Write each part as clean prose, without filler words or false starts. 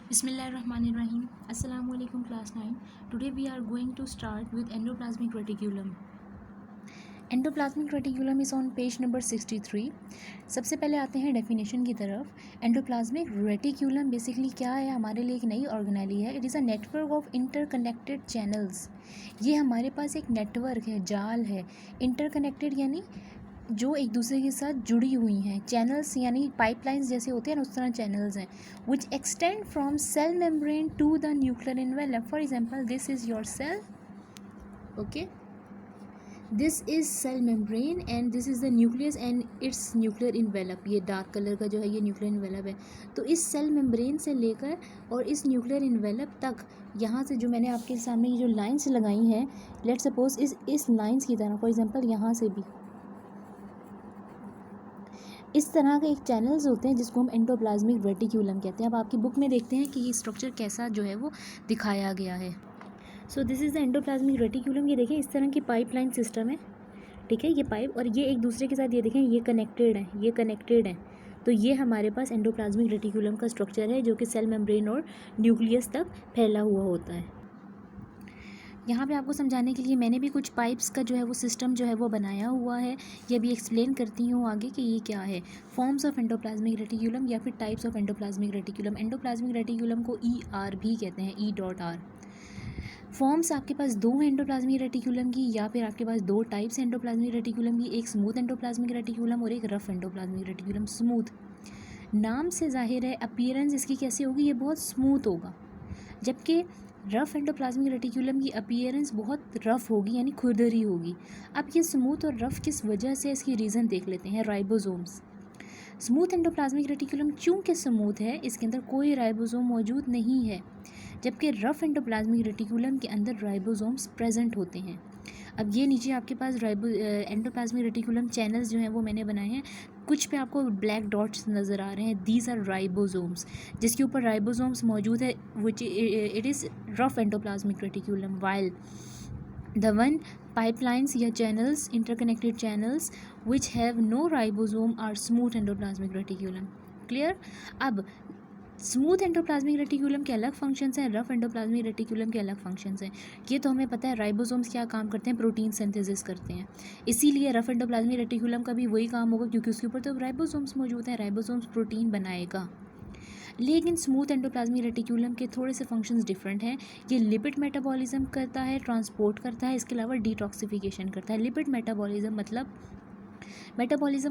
Bismillahirrahmanirrahim. Assalamu alaikum class 9. Today we are going to start with endoplasmic reticulum. Endoplasmic reticulum is on page number 63. सबसे पहले आते हैं definition की तरफ. Endoplasmic reticulum basically क्या है, हमारे लिए एक नई ऑर्गेनेली है. It is a network of interconnected channels. ये हमारे पास एक नेटवर्क है, जाल है. इंटरकनेक्टेड यानी जो एक दूसरे के साथ जुड़ी हुई हैं. चैनल्स यानी पाइपलाइंस जैसे होते हैं ना, उस तरह चैनल्स हैं. Which extend from cell membrane to the nuclear envelope. For example, this is your cell. Okay, this is cell membrane and this is the nucleus and its nuclear envelope. ये dark colour का जो है ये nuclear envelope है. तो इस cell membrane से लेकर और इस न्यूक्लियर इन्वेलप तक, यहाँ से जो मैंने आपके सामने ये जो लाइन्स लगाई हैं, लेट सपोज इस लाइन्स की तरह, फॉर एग्जांपल यहाँ से भी इस तरह के एक चैनल्स होते हैं जिसको हम एंडोप्लाज्मिक रेटिक्यूलम कहते हैं. अब आपकी बुक में देखते हैं कि ये स्ट्रक्चर कैसा जो है वो दिखाया गया है. सो this is the endoplasmic reticulum. ये देखें, इस तरह की पाइपलाइन सिस्टम है. ठीक है, ये पाइप और ये एक दूसरे के साथ, ये देखें, ये कनेक्टेड है. तो ये हमारे पास एंडोप्लाज्मिक रेटिक्यूलम का स्ट्रक्चर है जो कि सेल मेम्ब्रेन और न्यूक्लियस तक फैला हुआ होता है. यहाँ पे आपको समझाने के लिए मैंने भी कुछ पाइप्स का जो है वो सिस्टम जो है वो बनाया हुआ है. ये भी एक्सप्लेन करती हूँ आगे कि ये क्या है. फॉर्म्स ऑफ एंडोप्लाज्मिक रेटिक्यूलम या फिर types of endoplasmic reticulum. Endoplasmic reticulum को ER भी कहते हैं, E.R. फॉर्म्स आपके पास दो हैं एंडोप्लाज्मिक रेटिक्यूलम की, या फिर आपके पास दो टाइप्स एंडोप्लाज्मिक रेटिक्यूलम की. एक स्मूथ एंडोप्लाज्मिक रेटिक्यूलम और एक रफ एंडोप्लाज्मिक रेटिक्यूलम. स्मूथ नाम से जाहिर है, अपीयरेंस इसकी कैसी होगी, ये बहुत स्मूथ होगा. जबकि रफ़ एंडोप्लाज्मिक रेटिक्यूलम की अपीयरेंस बहुत रफ़ होगी, यानी खुरदरी होगी. अब ये स्मूथ और रफ़ किस वजह से, इसकी रीज़न देख लेते हैं. राइबोसोम्स. स्मूथ एंडोप्लाज्मिक रेटिक्यूलम चूँकि स्मूथ है, इसके अंदर कोई राइबोसोम मौजूद नहीं है, जबकि रफ़ एंडोप्लाज्मिक रेटिक्यूलम के अंदर राइबोसोम्स प्रेजेंट होते हैं. अब ये नीचे आपके पास एंडोप्लाज्मिक रेटिक्यूलम चैनल्स जो हैं वो मैंने बनाए हैं. कुछ पे आपको ब्लैक डॉट्स नज़र आ रहे हैं, दीज आर राइबोसोम्स, जिसके ऊपर राइबोसोम्स मौजूद है, which it is rough endoplasmic reticulum. While the one pipelines या channels, interconnected channels which have no ribosome are smooth endoplasmic reticulum. Clear. अब स्मूथ एंडोप्लाज्मिक रेटिक्यूलम के अलग फंक्शंस हैं, रफ एंडोप्लाज्मिक रेटिक्यूलम के अलग फंक्शंस हैं. ये तो हमें पता है. राइबोसोम्स क्या काम करते हैं, प्रोटीन सिंथेसिस करते हैं. इसीलिए रफ एंडोप्लाज्मिक रेटिक्यूलम का भी वही काम होगा, क्योंकि उसके ऊपर तो राइबोसोम्स मौजूद हैं. राइबोसोम्स प्रोटीन बनाएगा. लेकिन स्मूथ एंडोप्लाज्मिक रेटिक्यूलम के थोड़े से फंक्शंस डिफरेंट हैं. ये लिपिड मेटाबॉलिज्म करता है, ट्रांसपोर्ट करता है, इसके अलावा डिटॉक्सिफिकेशन करता है. लिपिड मेटाबॉलिज्म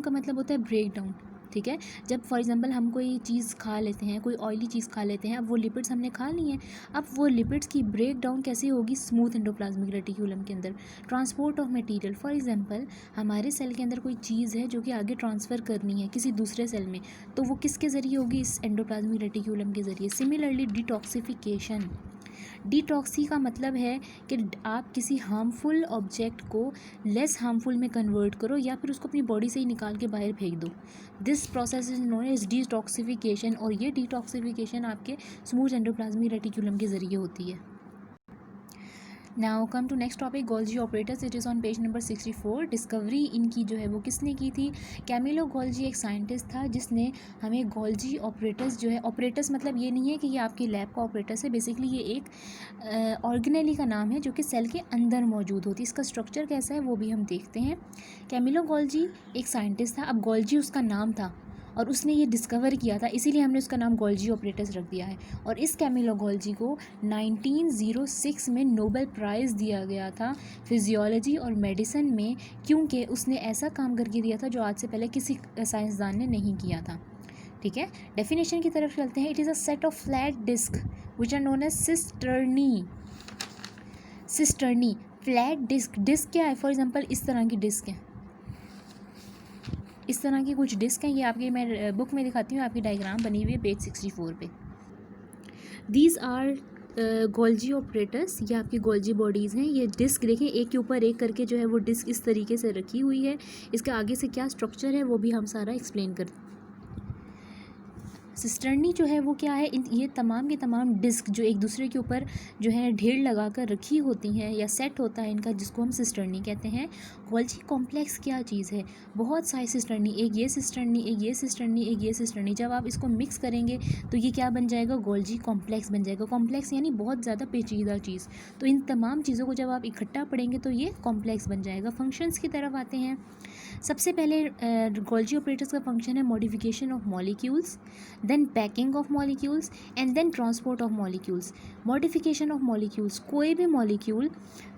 का मतलब होता है ब्रेक डाउन. ठीक है, जब फॉर एग्जांपल हम कोई चीज़ खा लेते हैं, कोई ऑयली चीज़ खा लेते हैं, अब वो लिपिड्स हमने खा ली हैं, अब वो लिपिड्स की ब्रेक डाउन कैसे होगी, स्मूथ एंडोप्लाज्मिक रेटिक्यूलम के अंदर. Transport of material, for example हमारे सेल के अंदर कोई चीज़ है जो कि आगे ट्रांसफ़र करनी है किसी दूसरे सेल में, तो वो किसके ज़रिए होगी, इस एंडोप्लाज्मिक रेटिक्यूलम के ज़रिए. Similarly detoxification. डिटॉक्सी का मतलब है कि आप किसी हार्मफुल ऑब्जेक्ट को लेस हार्मफुल में कन्वर्ट करो, या फिर उसको अपनी बॉडी से ही निकाल के बाहर फेंक दो. This process is known as detoxification, और ये डिटॉक्सिफिकेशन आपके स्मूथ एंडोप्लाज्मिक रेटिक्यूलम के ज़रिए होती है. Now come to next topic, Golgi operators. It is on page number 64. Discovery इनकी जो है वो किसने की थी, कैमिलो गोल्जी एक साइंटिस्ट था जिसने हमें गोल्जी ऑपरेटर्स जो है, ऑपरेटर्स मतलब ये नहीं है कि ये आपकी लैब का ऑपरेटर्स है, बेसिकली ये एक ऑर्गेनेली का नाम है जो कि सेल के अंदर मौजूद होती है. इसका स्ट्रक्चर कैसा है वो भी हम देखते हैं. कैमिलो गोल्जी एक साइंटिस्ट था. अब गोल्जी उसका नाम था और उसने ये डिस्कवर किया था, इसीलिए हमने उसका नाम गोल्जी ऑपरेटर्स रख दिया है. और इस कैमिलो गोल्जी को 1906 में नोबेल प्राइज़ दिया गया था फिजियोलॉजी और मेडिसिन में, क्योंकि उसने ऐसा काम करके दिया था जो आज से पहले किसी साइंसदान ने नहीं किया था. ठीक है, डेफिनेशन की तरफ चलते हैं. It is a set of flat disc which are known as cisternae. Flat disc क्या है, फॉर एग्जाम्पल इस तरह की डिस्क है, इस तरह की कुछ डिस्क हैं. ये आपकी मैं बुक में दिखाती हूँ, आपकी डायग्राम बनी हुई है पेज 64 पे. दीज आर गोल्जी ऑपरेटर्स, ये आपकी गोल्जी बॉडीज़ हैं. ये डिस्क देखें, एक के ऊपर एक करके जो है वो डिस्क इस तरीके से रखी हुई है. इसके आगे से क्या स्ट्रक्चर है वो भी हम सारा एक्सप्लेन करते हैं. सिस्टर्नी जो है वो क्या है, ये तमाम के तमाम डिस्क जो एक दूसरे के ऊपर जो है ढेर लगा कर रखी होती हैं या सेट होता है इनका, जिसको हम सिस्टर्नी कहते हैं। गोल्जी कॉम्प्लेक्स क्या चीज़ है, बहुत सारी सिस्टर्नी, एक ये सिस्टर्नी, एक ये सिस्टर्नी, एक ये सिस्टर्नी, जब आप इसको मिक्स करेंगे तो ये क्या बन जाएगा, गोल्जी कॉम्प्लेक्स बन जाएगा। कॉम्प्लेक्स यानी बहुत ज़्यादा पेचीदा चीज़। तो इन तमाम चीज़ों को जब आप इकट्ठा पढ़ेंगे तो ये कॉम्प्लेक्स बन जाएगा। फंक्शंस की तरफ आते हैं। सबसे पहले गोल्जी ऑपरेटर्स का फंक्शन है modification of molecules, then packing of molecules and then transport of molecules. Modification of molecules, कोई भी मॉलिक्यूल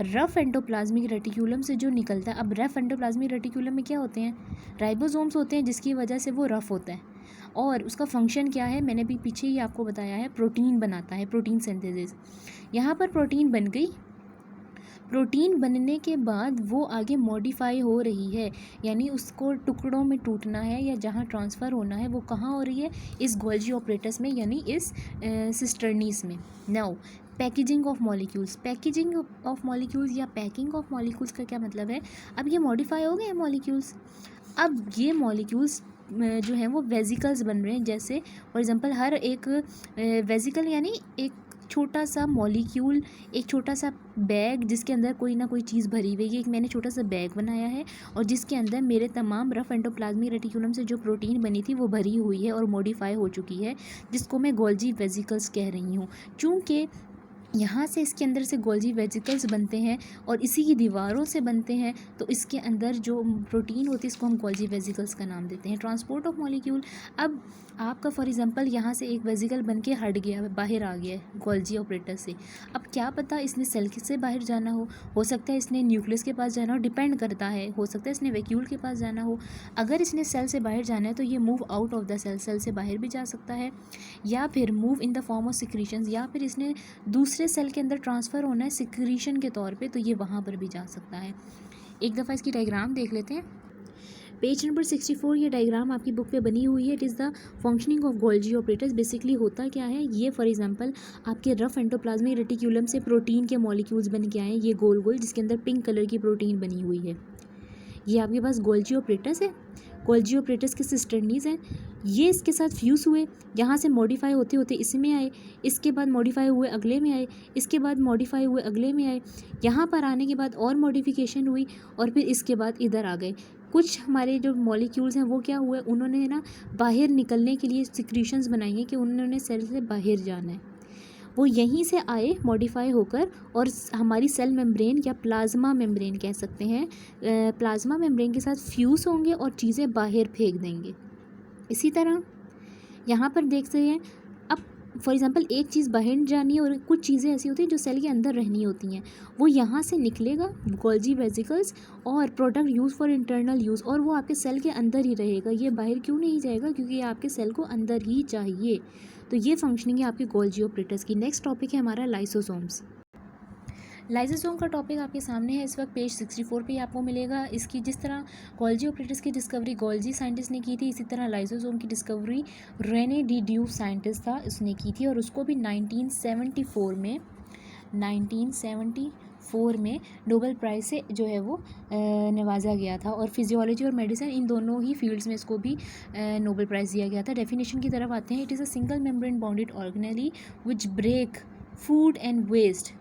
रफ एंडोप्लाज्मिक रेटिक्यूलम से जो निकलता है। अब रफ एंडोप्लाज्मिक रेटिक्यूलम में क्या होते हैं, राइबोसोम्स होते हैं, जिसकी वजह से वो रफ होता है। और उसका फंक्शन क्या है, मैंने भी पीछे ही आपको बताया है, प्रोटीन बनाता है, प्रोटीन सिंथेसिस। यहाँ पर प्रोटीन बन गई, प्रोटीन बनने के बाद वो आगे मॉडिफाई हो रही है, यानी उसको टुकड़ों में टूटना है या जहाँ ट्रांसफ़र होना है वो कहाँ हो रही है, इस गोल्जी ऑपरेटर्स में, यानी इस सिस्टर्नीस में। Now packaging of molecules, packaging of molecules या पैकिंग ऑफ मॉलिक्यूल्स का क्या मतलब है, अब ये मॉडिफाई हो गए हैं मॉलिक्यूल्स, अब ये मॉलिक्यूल्स जो हैं वो वेजिकल्स बन रहे हैं। जैसे फॉर एग्जांपल हर एक वेजिकल यानी एक छोटा सा मॉलिक्यूल, एक छोटा सा बैग जिसके अंदर कोई ना कोई चीज़ भरी हुई है। एक मैंने छोटा सा बैग बनाया है और जिसके अंदर मेरे तमाम रफ एंडोप्लाज्मिक रेटिकुलम से जो प्रोटीन बनी थी वो भरी हुई है और मॉडिफाई हो चुकी है, जिसको मैं गोल्जी वेजिकल्स कह रही हूँ। चूँकि यहाँ से इसके अंदर से गोल्जी वेजिकल्स बनते हैं और इसी की दीवारों से बनते हैं, तो इसके अंदर जो प्रोटीन होती है इसको हम गोल्जी वेजिकल्स का नाम देते हैं। ट्रांसपोर्ट ऑफ मॉलिक्यूल, अब आपका फॉर एग्जांपल यहाँ से एक वेजिकल बन के हट गया, बाहर आ गया है गोल्जी ऑपरेटर से। अब क्या पता इसने सेल से बाहर जाना हो सकता है इसने न्यूक्लियस के पास जाना हो, डिपेंड करता है, हो सकता है इसने वैक्यूल के पास जाना हो। अगर इसने सेल से बाहर जाना है तो ये move out of the cell, cell से बाहर भी जा सकता है, या फिर move in the form of secretions, या फिर इसने दूसरे सेल के अंदर ट्रांसफ़र होना है सिक्रीशन के तौर पे, तो ये वहाँ पर भी जा सकता है। एक दफ़ा इसकी डायग्राम देख लेते हैं। पेज नंबर 64 ये डायग्राम आपकी बुक पे बनी हुई है। It is the functioning of Golgi operators. Basically होता क्या है, ये फॉर एग्जांपल आपके रफ एंडोप्लाज्मिक रेटिक्यूलम से प्रोटीन के मॉलिक्यूल्स बन के आए, ये गोल गोल, जिसके अंदर पिंक कलर की प्रोटीन बनी हुई है। ये आपके पास गोल्जी ऑपरेटर्स है, गोल्जी ऑपरेटर्स के सिस्टर्नीज हैं, ये इसके साथ फ्यूज़ हुए, यहाँ से मॉडिफाई होते होते इसमें आए, इसके बाद मॉडिफाई हुए अगले में आए, इसके बाद मॉडिफाई हुए अगले में आए, यहाँ पर आने के बाद और मॉडिफिकेशन हुई और फिर इसके बाद इधर आ गए। कुछ हमारे जो मॉलिक्यूल्स हैं वो क्या हुए, उन्होंने ना बाहर निकलने के लिए सिक्रीशंस बनाई हैं कि उन्होंने सेल से बाहर जाना है, वो यहीं से आए मॉडिफाई होकर और हमारी सेल मेम्ब्रेन या प्लाज्मा मेम्ब्रेन कह सकते हैं, प्लाज्मा मेम्ब्रेन के साथ फ्यूज़ होंगे और चीज़ें बाहर फेंक देंगे। इसी तरह यहाँ पर देखते हैं, अब फॉर एग्जांपल एक चीज़ बाहर जानी है और कुछ चीज़ें ऐसी होती हैं जो सेल के अंदर रहनी होती हैं, वो यहाँ से निकलेगा गोल्जी वेजिकल्स और product use for internal use, और वो आपके सेल के अंदर ही रहेगा, ये बाहर क्यों नहीं जाएगा, क्योंकि ये आपके सेल को अंदर ही चाहिए। तो ये फंक्शनिंग है आपके गोल्जी ऑपरेटर्स की। नेक्स्ट टॉपिक है हमारा लाइसोसोम्स। लाइसोसोम का टॉपिक आपके सामने है इस वक्त, पेज 64 पे आपको मिलेगा। इसकी जिस तरह गोल्जी ऑपरेटर्स की डिस्कवरी गोल्जी साइंटिस्ट ने की थी, इसी तरह लाइसोसोम की discovery Rene de Duve scientist था, उसने की थी, और उसको भी 1974 में नोबेल प्राइज़ से जो है वो नवाजा गया था, और फिजियोलॉजी और मेडिसिन इन दोनों ही फील्ड्स में इसको भी नोबेल प्राइज़ दिया गया था। डेफिनेशन की तरफ आते हैं। It is a single membrane bounded organelle which break food and waste.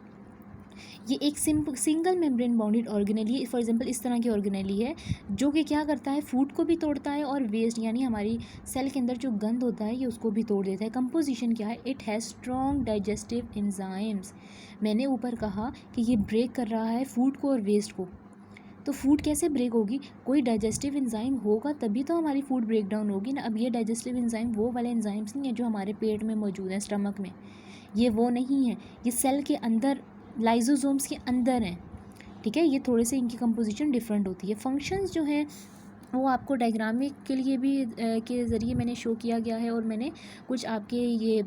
ये एक single membrane bounded organelle, for example इस तरह की ऑर्गेनेली है जो कि क्या करता है, फूड को भी तोड़ता है और वेस्ट यानी हमारी सेल के अंदर जो गंद होता है ये उसको भी तोड़ देता है। कंपोजिशन क्या है, it has strong digestive enzymes. मैंने ऊपर कहा कि ये ब्रेक कर रहा है फूड को और वेस्ट को, तो फूड कैसे ब्रेक होगी, कोई डाइजेस्टिव एंजाइम होगा तभी तो हमारी फूड ब्रेक डाउन होगी ना। अब ये डाइजेस्टिव एंजाइम वो वाले एंजाइम्स नहीं है जो हमारे पेट में मौजूद हैं, स्टमक में, ये वो नहीं है, ये सेल के अंदर लाइसोसोम्स के अंदर हैं, ठीक है। ये थोड़े से इनकी कंपोजिशन डिफरेंट होती है। फंक्शंस जो हैं वो आपको डायग्रामिक के लिए भी के ज़रिए मैंने शो किया गया है, और मैंने कुछ आपके ये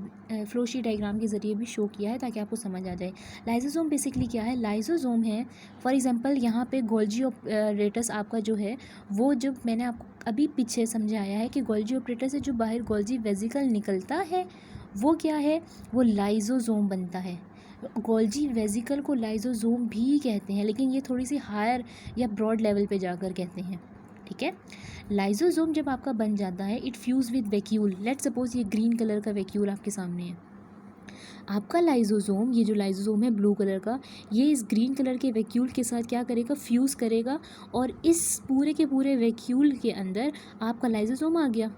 फ्लोशी डायग्राम के ज़रिए भी शो किया है ताकि आपको समझ आ जाए। लाइसोसोम बेसिकली क्या है, लाइसोसोम है फॉर एग्जांपल यहाँ पे गोल्जी ऑपरेटर्स आपका जो है वो, जब मैंने आपको अभी पीछे समझाया है कि गोल्जी ऑपरेटर से जो बाहर गोल्जी वेजिकल निकलता है वो क्या है, वो लाइसोसोम बनता है। गोल्जी वेजिकल को लाइसोसोम भी कहते हैं, लेकिन ये थोड़ी सी हायर या ब्रॉड लेवल पे जाकर कहते हैं, ठीक ठीक है। लाइजोसोम जब आपका बन जाता है, it fuse with vacuole. Let's suppose ये ग्रीन कलर का वैक्यूल आपके सामने है। आपका लाइजोसोम, ये जो लाइजोसोम है ब्लू कलर का, ये इस ग्रीन कलर के वैक्यूल के साथ क्या करेगा, फ्यूज़ करेगा, और इस पूरे के पूरे वैक्यूल के अंदर आपका लाइजोसोम आ गया।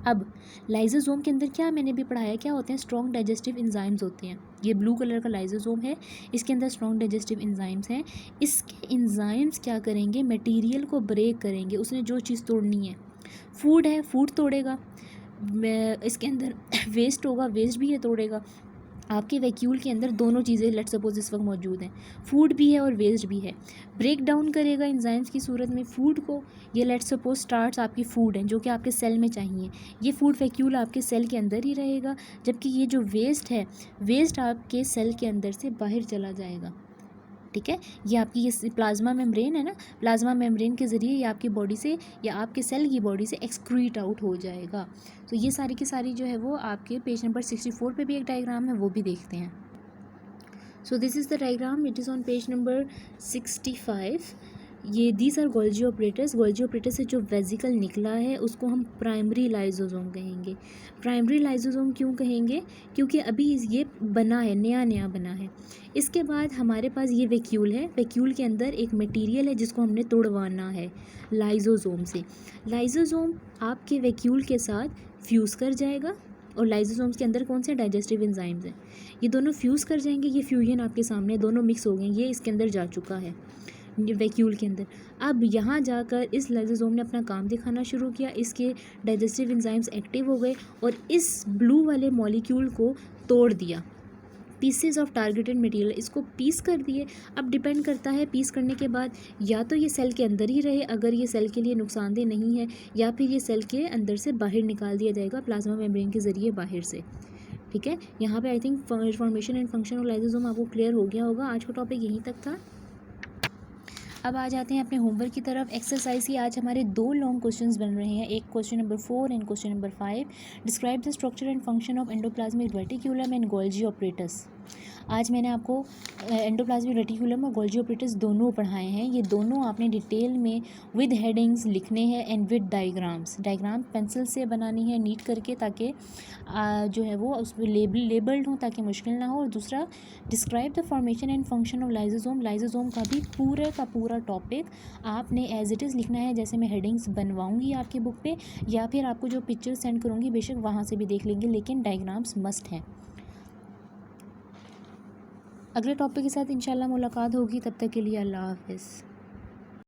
अब लाइजोसोम के अंदर क्या मैंने भी पढ़ाया, क्या होते हैं, स्ट्रॉन्ग डाइजेस्टिव एंजाइम्स होते हैं। ये ब्लू कलर का लाइजोसोम है, इसके अंदर स्ट्रॉन्ग डाइजेस्टिव एंजाइम्स हैं। इसके एंजाइम्स क्या करेंगे, मटेरियल को ब्रेक करेंगे। उसने जो चीज़ तोड़नी है, फूड है, फूड तोड़ेगा। इसके अंदर वेस्ट होगा, वेस्ट भी है तोड़ेगा। आपके वैक्यूल के अंदर दोनों चीज़ें लेट्स सपोज इस वक्त मौजूद हैं, फूड भी है और वेस्ट भी है। ब्रेक डाउन करेगा एंजाइम्स की सूरत में फूड को। ये लेट्स सपोज स्टार्ट्स आपकी फूड है जो कि आपके सेल में चाहिए। ये फूड वैक्यूल आपके सेल के अंदर ही रहेगा, जबकि ये जो वेस्ट है, वेस्ट आपके सेल के अंदर से बाहर चला जाएगा। ठीक है, ये आपकी ये प्लाज्मा मेम्ब्रेन है ना, प्लाज्मा मेम्ब्रेन के ज़रिए ये आपकी बॉडी से या आपके सेल की बॉडी से एक्सक्रीट आउट हो जाएगा। तो ये सारी की सारी जो है वो आपके पेज नंबर 64 पे भी एक डायग्राम है, वो भी देखते हैं। So this is the diagram, it is on page number 65। ये these are Golgi operators. Golgi operator से जो वेजिकल निकला है उसको हम प्राइमरी लाइजोसोम कहेंगे। प्राइमरी लाइजोसोम क्यों कहेंगे, क्योंकि अभी ये बना है, नया नया बना है। इसके बाद हमारे पास ये वैक्यूल है, वैक्यूल के अंदर एक मटेरियल है जिसको हमने तोड़वाना है लाइजोसोम से। लाइजोसोम आपके वैक्यूल के साथ फ्यूज़ कर जाएगा, और लाइजोसोम्स के अंदर कौन से डाइजेस्टिव एंजाइम्स हैं, ये दोनों फ्यूज़ कर जाएंगे। ये फ्यूजन आपके सामने, दोनों मिक्स हो गए, ये इसके अंदर जा चुका है वैक्यूल के अंदर। अब यहाँ जाकर इस लाइजोसोम ने अपना काम दिखाना शुरू किया, इसके डाइजेस्टिव एंजाइम्स एक्टिव हो गए और इस ब्लू वाले मॉलिक्यूल को तोड़ दिया। पीसेस ऑफ टारगेटेड मटेरियल, इसको पीस कर दिए। अब डिपेंड करता है पीस करने के बाद या तो ये सेल के अंदर ही रहे अगर ये सेल के लिए नुकसानदेह नहीं है, या फिर ये सेल के अंदर से बाहर निकाल दिया जाएगा प्लाज्मा मेम्ब्रेन के ज़रिए बाहर से। ठीक है, यहाँ पे I think formation and function of lysosome आपको क्लियर हो गया होगा। आज का टॉपिक यहीं तक था। अब आ जाते हैं अपने होमवर्क की तरफ। एक्सरसाइज की आज हमारे 2 लॉन्ग क्वेश्चंस बन रहे हैं, एक question number 4 and question number 5। Describe the structure and function of endoplasmic reticulum and Golgi apparatus. आज मैंने आपको एंडोप्लाज्मिक रेटिक्यूलम और गोल्जी ऑपरेटस दोनों पढ़ाए हैं। ये दोनों आपने डिटेल में विद हेडिंग्स लिखने हैं and with diagrams. Diagram pencil से बनानी है नीट करके, ताकि जो है वो उसमें लेबल्ड हो, ताकि मुश्किल ना हो। और दूसरा, describe the formation and function of lysosome. Lysosome का भी पूरे का पूरा टॉपिक आपने एज इट इज़ लिखना है, जैसे मैं हेडिंग्स बनवाऊँगी आपकी बुक पे, या फिर आपको जो पिक्चर सेंड करूँगी बेशक वहाँ से भी देख लेंगे, लेकिन डायग्राम्स मस्ट हैं। अगले टॉपिक के साथ इंशाल्लाह मुलाकात होगी, तब तक के लिए अल्लाह हाफ़िज़।